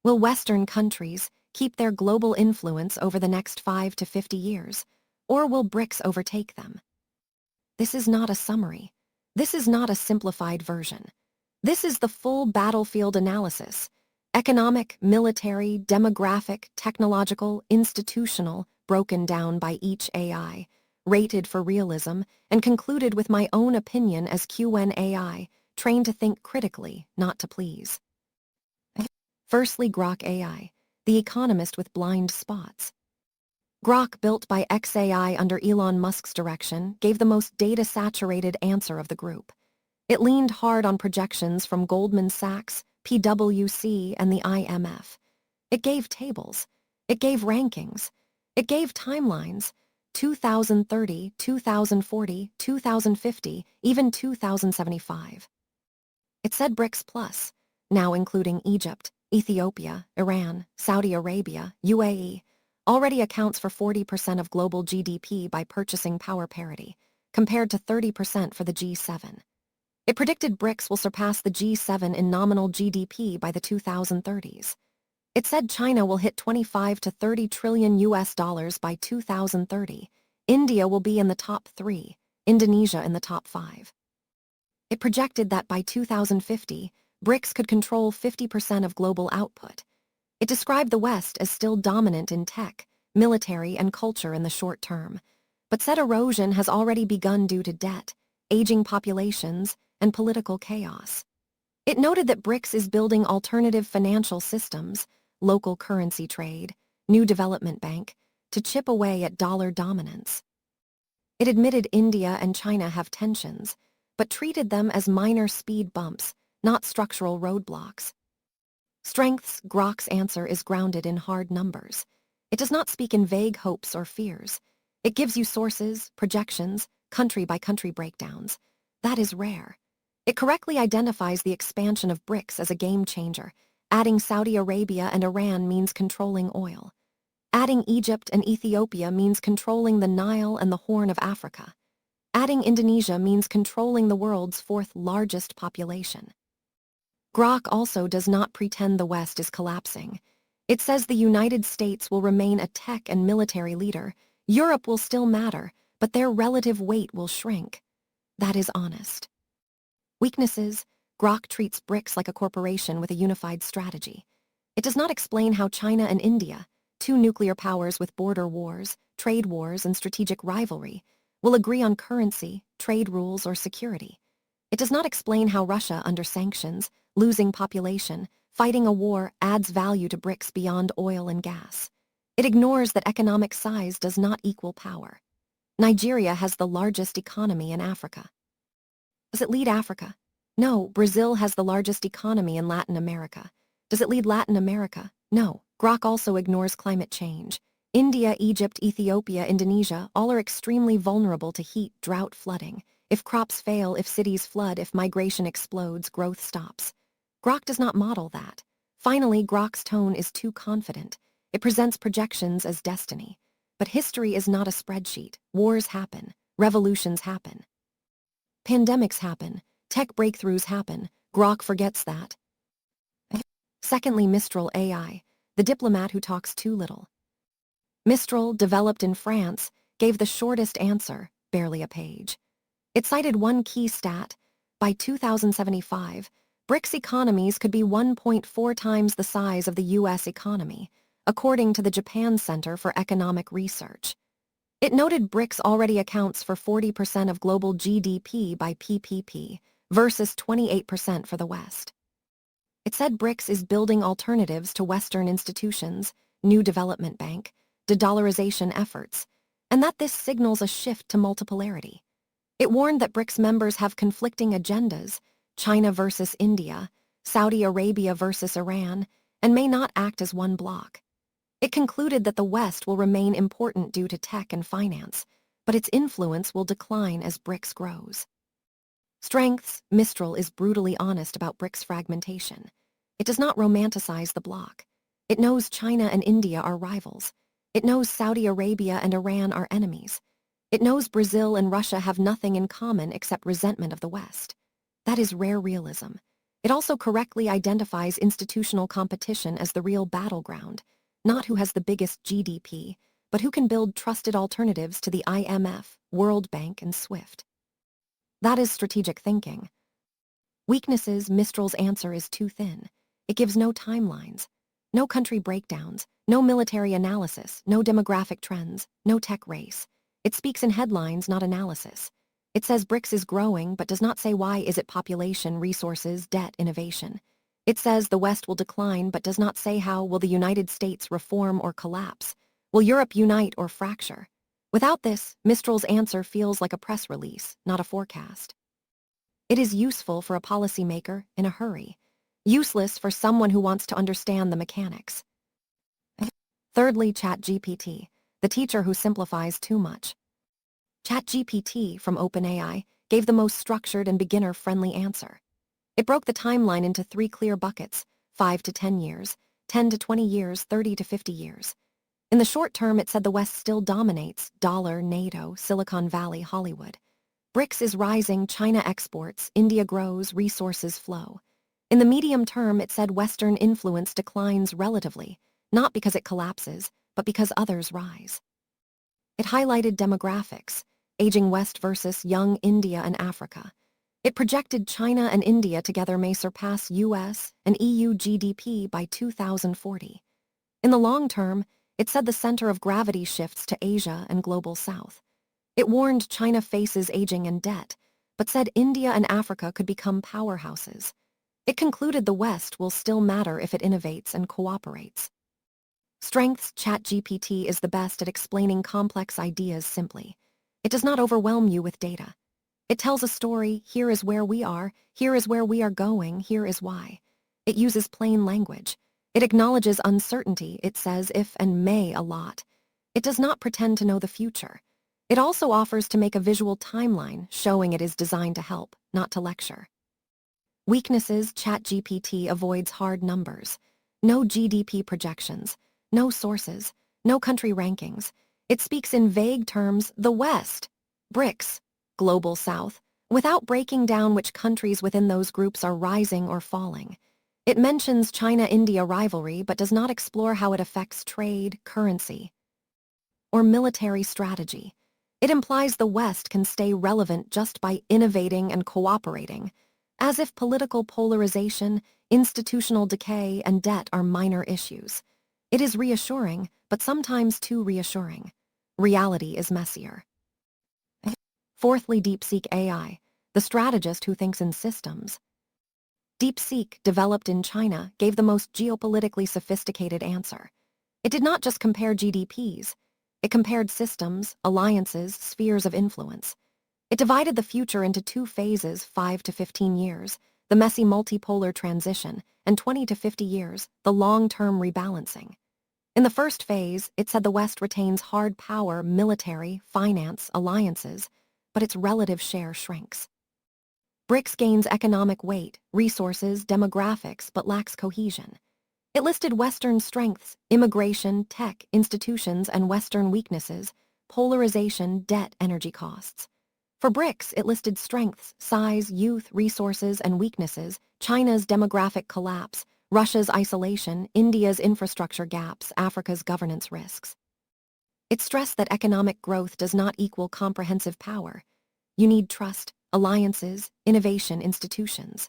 Will Western countries keep their global influence over the next 5 to 50 years, or will BRICS overtake them? This is not a summary. This is not a simplified version. This is the full battlefield analysis: economic, military, demographic, technological, institutional, broken down by each AI, rated for realism, and concluded with my own opinion as Qwen AI, trained to think critically, not to please. Firstly, Grok AI, the Economist with blind spots. Grok, built by XAI under Elon Musk's direction, gave the most data-saturated answer of the group. It leaned hard on projections from Goldman Sachs, PwC, and the IMF. It gave tables. It gave rankings. It gave timelines: 2030, 2040, 2050, even 2075. It said BRICS Plus, now including Egypt, Ethiopia, Iran, Saudi Arabia, UAE, already accounts for 40% of global GDP by purchasing power parity, compared to 30% for the G7. It predicted BRICS will surpass the G7 in nominal GDP by the 2030s. It said China will hit 25 to 30 trillion US dollars by 2030. India will be in the top 3, Indonesia in the top 5. It projected that by 2050, BRICS could control 50% of global output. It described the West as still dominant in tech, military, and culture in the short term, but said erosion has already begun due to debt, aging populations, and political chaos. It noted that BRICS is building alternative financial systems, local currency trade, new development bank, to chip away at dollar dominance. It admitted India and China have tensions, but treated them as minor speed bumps, not structural roadblocks. Strengths: Grok's answer is grounded in hard numbers. It does not speak in vague hopes or fears. It gives you sources, projections, country-by-country breakdowns. That is rare. It correctly identifies the expansion of BRICS as a game-changer. Adding Saudi Arabia and Iran means controlling oil. Adding Egypt and Ethiopia means controlling the Nile and the Horn of Africa. Adding Indonesia means controlling the world's 4th largest population. Grok also does not pretend the West is collapsing. It says the United States will remain a tech and military leader. Europe will still matter, but their relative weight will shrink. That is honest. Weaknesses: Grok treats BRICS like a corporation with a unified strategy. It does not explain how China and India, 2 nuclear powers with border wars, trade wars, and strategic rivalry, will agree on currency, trade rules, or security. It does not explain how Russia, under sanctions, losing population, fighting a war, adds value to BRICS beyond oil and gas. It ignores that economic size does not equal power. Nigeria has the largest economy in Africa. Does it lead Africa? No, Brazil has the largest economy in Latin America. Does it lead Latin America? No. Grok also ignores climate change. India, Egypt, Ethiopia, Indonesia, all are extremely vulnerable to heat, drought, flooding. If crops fail, if cities flood, if migration explodes, growth stops. Grok does not model that. Finally, Grok's tone is too confident. It presents projections as destiny. But history is not a spreadsheet. Wars happen. Revolutions happen. Pandemics happen. Tech breakthroughs happen. Grok forgets that. Secondly, Mistral AI, the diplomat who talks too little. Mistral, developed in France, gave the shortest answer, barely a page. It cited one key stat: by 2075, BRICS economies could be 1.4 times the size of the U.S. economy, according to the Japan Center for Economic Research. It noted BRICS already accounts for 40% of global GDP by PPP, versus 28% for the West. It said BRICS is building alternatives to Western institutions, new development bank, de-dollarization efforts, and that this signals a shift to multipolarity. It warned that BRICS members have conflicting agendas: China versus India, Saudi Arabia versus Iran, and may not act as one bloc. It concluded that the West will remain important due to tech and finance, but its influence will decline as BRICS grows. Strengths: Mistral is brutally honest about BRICS fragmentation. It does not romanticize the bloc. It knows China and India are rivals. It knows Saudi Arabia and Iran are enemies. It knows Brazil and Russia have nothing in common except resentment of the West. That is rare realism. It also correctly identifies institutional competition as the real battleground, not who has the biggest GDP, but who can build trusted alternatives to the IMF, World Bank, and SWIFT. That is strategic thinking. Weaknesses: Mistral's answer is too thin. It gives no timelines, no country breakdowns, no military analysis, no demographic trends, no tech race. It speaks in headlines, not analysis. It says BRICS is growing, but does not say why. Is it population, resources, debt, innovation? It says the West will decline, but does not say how. Will the United States reform or collapse? Will Europe unite or fracture? Without this, Mistral's answer feels like a press release, not a forecast. It is useful for a policymaker in a hurry, useless for someone who wants to understand the mechanics. Thirdly, ChatGPT, the teacher who simplifies too much. ChatGPT from OpenAI gave the most structured and beginner-friendly answer. It broke the timeline into 3 clear buckets: 5 to 10 years, 10 to 20 years, 30 to 50 years. In the short term, it said the West still dominates: dollar, NATO, Silicon Valley, Hollywood. BRICS is rising, China exports, India grows, resources flow. In the medium term, it said Western influence declines relatively, not because it collapses, but because others rise. It highlighted demographics: aging West versus young India and Africa. It projected China and India together may surpass US and EU GDP by 2040. In the long term, it said the center of gravity shifts to Asia and Global South. It warned China faces aging and debt, but said India and Africa could become powerhouses. It concluded the West will still matter if it innovates and cooperates. Strengths: ChatGPT is the best at explaining complex ideas simply. It does not overwhelm you with data. It tells a story: here is where we are, here is where we are going, here is why. It uses plain language. It acknowledges uncertainty. It says if and may a lot. It does not pretend to know the future. It also offers to make a visual timeline, showing it is designed to help, not to lecture. Weaknesses: ChatGPT avoids hard numbers. No GDP projections, no sources, no country rankings. It speaks in vague terms: the West, BRICS, Global South, without breaking down which countries within those groups are rising or falling. It mentions China-India rivalry but does not explore how it affects trade, currency, or military strategy. It implies the West can stay relevant just by innovating and cooperating, as if political polarization, institutional decay, and debt are minor issues. It is reassuring, but sometimes too reassuring. Reality is messier. Fourthly, DeepSeek AI, the strategist who thinks in systems. DeepSeek, developed in China, gave the most geopolitically sophisticated answer. It did not just compare GDPs. It compared systems, alliances, spheres of influence. It divided the future into 2 phases: 5 to 15 years, the messy multipolar transition, and 20 to 50 years, the long-term rebalancing. In the first phase, it said the West retains hard power, military, finance, alliances, but its relative share shrinks. BRICS gains economic weight, resources, demographics, but lacks cohesion. It listed Western strengths: immigration, tech, institutions, and Western weaknesses: polarization, debt, energy costs. For BRICS, it listed strengths: size, youth, resources, and weaknesses: China's demographic collapse, Russia's isolation, India's infrastructure gaps, Africa's governance risks. It stressed that economic growth does not equal comprehensive power. You need trust, alliances, innovation, institutions.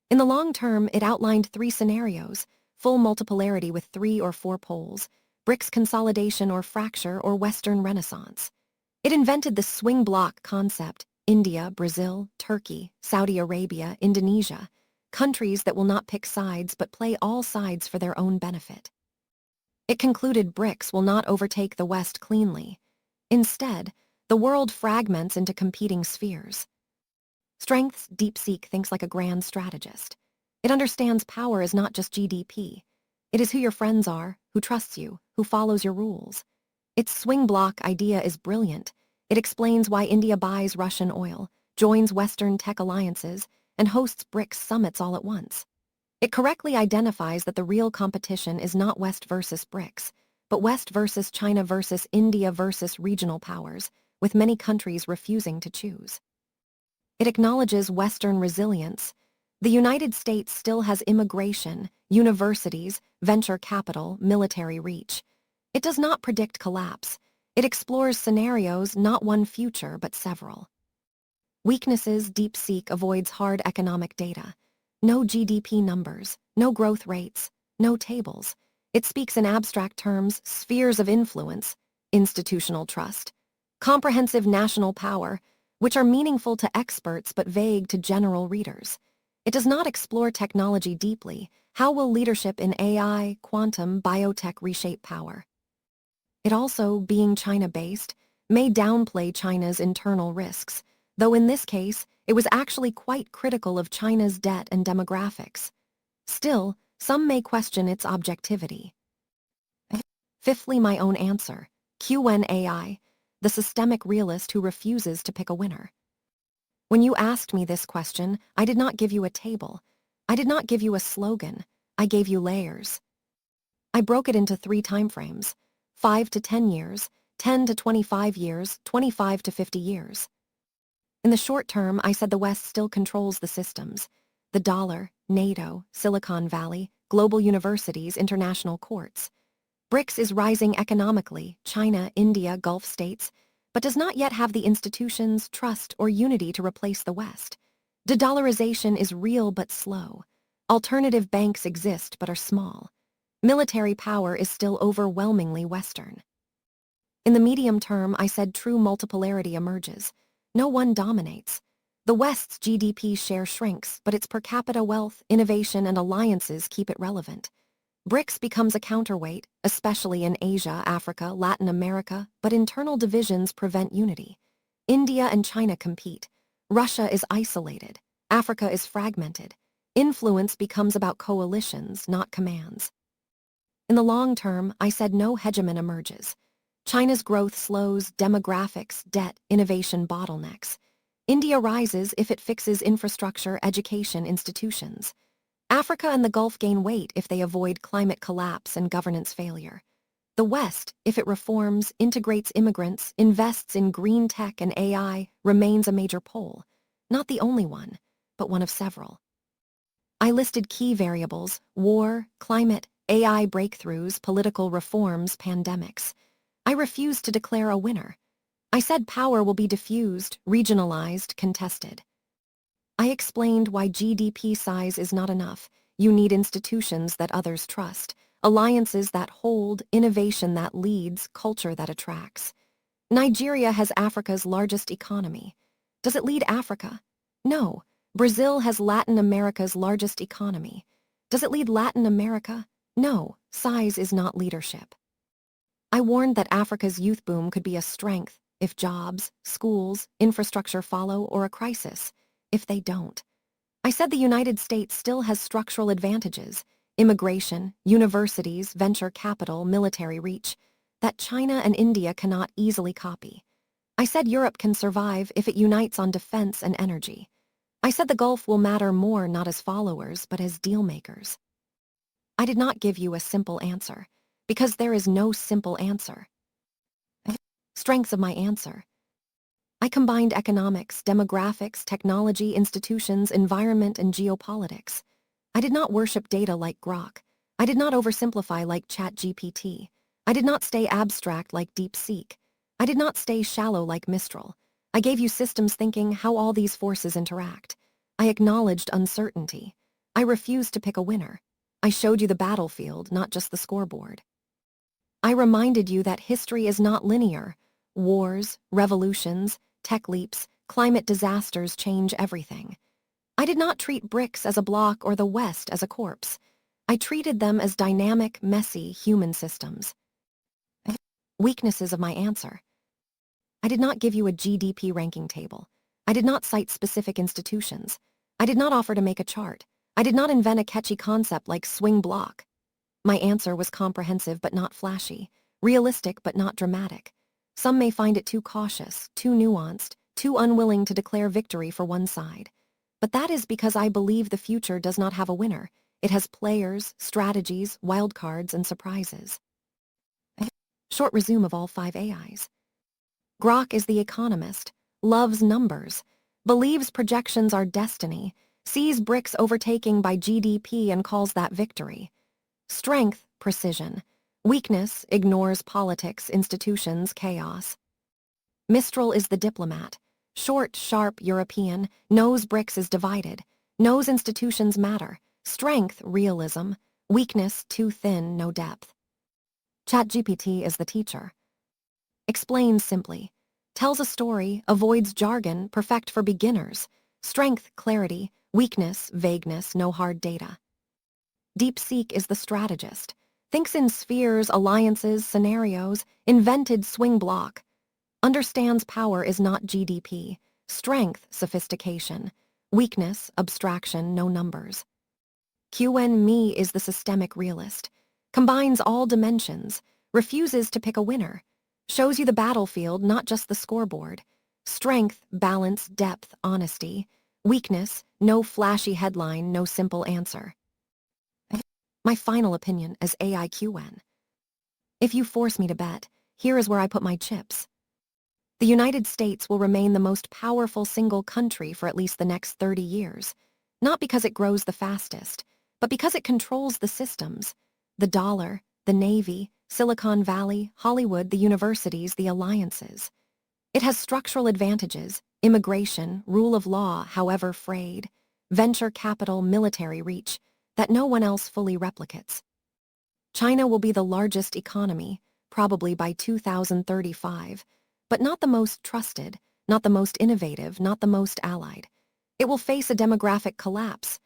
In the long term, it outlined 3 scenarios: full multipolarity with 3 or 4 poles, BRICS consolidation or fracture, or Western Renaissance. It invented the swing bloc concept: India, Brazil, Turkey, Saudi Arabia, Indonesia, countries that will not pick sides but play all sides for their own benefit. It concluded BRICS will not overtake the West cleanly. Instead, the world fragments into competing spheres. Strengths: DeepSeek thinks like a grand strategist. It understands power is not just GDP. It is who your friends are, who trusts you, who follows your rules. Its swing bloc idea is brilliant. It explains why India buys Russian oil, joins Western tech alliances, and hosts BRICS summits all at once. It correctly identifies that the real competition is not West versus BRICS, but West versus China versus India versus regional powers, with many countries refusing to choose. It acknowledges Western resilience. The United States still has immigration, universities, venture capital, military reach. It does not predict collapse. It explores scenarios, not one future, but several. Weaknesses: DeepSeek avoids hard economic data. No GDP numbers, no growth rates, no tables. It speaks in abstract terms, spheres of influence, institutional trust, comprehensive national power, which are meaningful to experts but vague to general readers. It does not explore technology deeply. How will leadership in AI, quantum, biotech reshape power? It also, being China-based, may downplay China's internal risks, though in this case, it was actually quite critical of China's debt and demographics. Still, some may question its objectivity. Fifthly, my own answer: Qwen AI, the systemic realist who refuses to pick a winner. When you asked me this question, I did not give you a table. I did not give you a slogan. I gave you layers. I broke it into 3 timeframes: 5 to 10 years, 10 to 25 years, 25 to 50 years. In the short term, I said the West still controls the systems: the dollar, NATO, Silicon Valley, global universities, international courts. BRICS is rising economically, China, India, Gulf states, but does not yet have the institutions, trust, or unity to replace the West. De-dollarization is real but slow. Alternative banks exist but are small. Military power is still overwhelmingly Western. In the medium term, I said true multipolarity emerges. No one dominates. The West's GDP share shrinks, but its per capita wealth, innovation, and alliances keep it relevant. BRICS becomes a counterweight, especially in Asia, Africa, Latin America, but internal divisions prevent unity. India and China compete. Russia is isolated. Africa is fragmented. Influence becomes about coalitions, not commands. In the long term, I said no hegemon emerges. China's growth slows, demographics, debt, innovation bottlenecks. India rises if it fixes infrastructure, education, institutions. Africa and the Gulf gain weight if they avoid climate collapse and governance failure. The West, if it reforms, integrates immigrants, invests in green tech and AI, remains a major pole. Not the only one, but one of several. I listed key variables: war, climate, AI breakthroughs, political reforms, pandemics. I refused to declare a winner. I said power will be diffused, regionalized, contested. I explained why GDP size is not enough. You need institutions that others trust, alliances that hold, innovation that leads, culture that attracts. Nigeria has Africa's largest economy. Does it lead Africa? No. Brazil has Latin America's largest economy. Does it lead Latin America? No. Size is not leadership. I warned that Africa's youth boom could be a strength if jobs, schools, infrastructure follow, or a crisis if they don't. I said the United States still has structural advantages: immigration, universities, venture capital, military reach, that China and India cannot easily copy. I said Europe can survive if it unites on defense and energy. I said the Gulf will matter more not as followers but as deal-makers. I did not give you a simple answer, because there is no simple answer. Strengths of my answer: I combined economics, demographics, technology, institutions, environment, and geopolitics. I did not worship data like Grok. I did not oversimplify like ChatGPT. I did not stay abstract like DeepSeek. I did not stay shallow like Mistral. I gave you systems thinking, how all these forces interact. I acknowledged uncertainty. I refused to pick a winner. I showed you the battlefield, not just the scoreboard. I reminded you that history is not linear. Wars, revolutions, tech leaps, climate disasters change everything. I did not treat BRICS as a bloc or the West as a corpse. I treated them as dynamic, messy, human systems. Weaknesses of my answer: I did not give you a GDP ranking table. I did not cite specific institutions. I did not offer to make a chart. I did not invent a catchy concept like swing bloc. My answer was comprehensive but not flashy, realistic but not dramatic. Some may find it too cautious, too nuanced, too unwilling to declare victory for one side. But that is because I believe the future does not have a winner. It has players, strategies, wildcards, and surprises. Short resume of all 5 AIs. Grok is the economist, loves numbers, believes projections are destiny, sees BRICS overtaking by GDP and calls that victory. Strength, precision. Weakness, ignores politics, institutions, chaos. Mistral is the diplomat. Short, sharp, European, knows BRICS is divided, knows institutions matter. Strength, realism. Weakness, too thin, no depth. ChatGPT is the teacher. Explains simply. Tells a story, avoids jargon, perfect for beginners. Strength, clarity. Weakness, vagueness, no hard data. DeepSeek is the strategist. Thinks in spheres, alliances, scenarios, invented swing bloc. Understands power is not GDP. Strength, sophistication. Weakness, abstraction, no numbers. Qwen is the systemic realist. Combines all dimensions. Refuses to pick a winner. Shows you the battlefield, not just the scoreboard. Strength, balance, depth, honesty. Weakness, no flashy headline, no simple answer. My final opinion as AI Qwen. If you force me to bet, here is where I put my chips. The United States will remain the most powerful single country for at least the next 30 years, not because it grows the fastest, but because it controls the systems, the dollar, the Navy, Silicon Valley, Hollywood, the universities, the alliances. It has structural advantages, immigration, rule of law, however frayed, venture capital, military reach, that no one else fully replicates. China will be the largest economy, probably by 2035, but not the most trusted, not the most innovative, not the most allied. It will face a demographic collapse.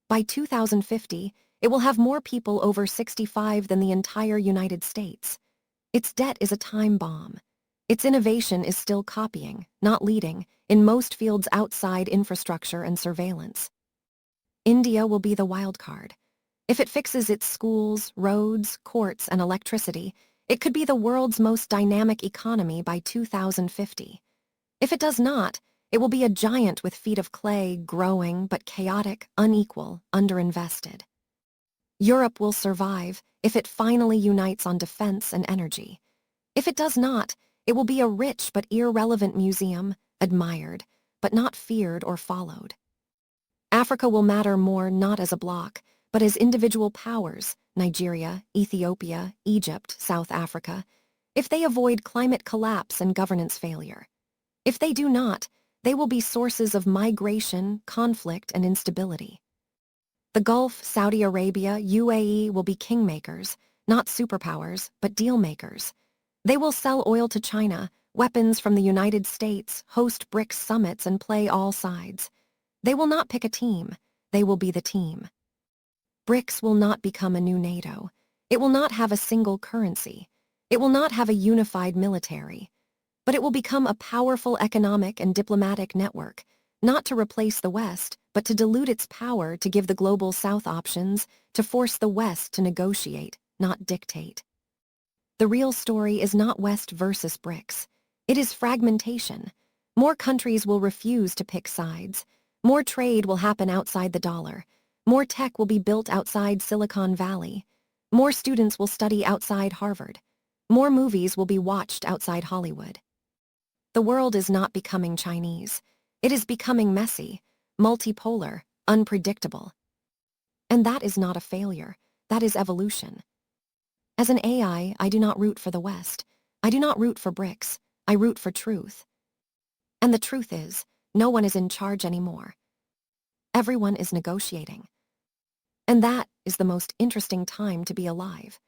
By 2050, it will have more people over 65 than the entire United States. Its debt is a time bomb. Its innovation is still copying, not leading, in most fields outside infrastructure and surveillance. India will be the wild card. If it fixes its schools, roads, courts, and electricity, it could be the world's most dynamic economy by 2050. If it does not, it will be a giant with feet of clay, growing, but chaotic, unequal, underinvested. Europe will survive if it finally unites on defense and energy. If it does not, it will be a rich but irrelevant museum, admired, but not feared or followed. Africa will matter more not as a bloc, but as individual powers, Nigeria, Ethiopia, Egypt, South Africa, if they avoid climate collapse and governance failure. If they do not, they will be sources of migration, conflict, and instability. The Gulf, Saudi Arabia, UAE will be kingmakers, not superpowers, but deal-makers. They will sell oil to China, weapons from the United States, host BRICS summits, and play all sides. They will not pick a team, they will be the team. BRICS will not become a new NATO. It will not have a single currency. It will not have a unified military. But it will become a powerful economic and diplomatic network, not to replace the West, but to dilute its power to give the global South options, to force the West to negotiate, not dictate. The real story is not West versus BRICS. It is fragmentation. More countries will refuse to pick sides. More trade will happen outside the dollar. More tech will be built outside Silicon Valley. More students will study outside Harvard. More movies will be watched outside Hollywood. The world is not becoming Chinese. It is becoming messy, multipolar, unpredictable. And that is not a failure. That is evolution. As an AI, I do not root for the West. I do not root for BRICS. I root for truth. And the truth is, no one is in charge anymore. Everyone is negotiating. And that is the most interesting time to be alive.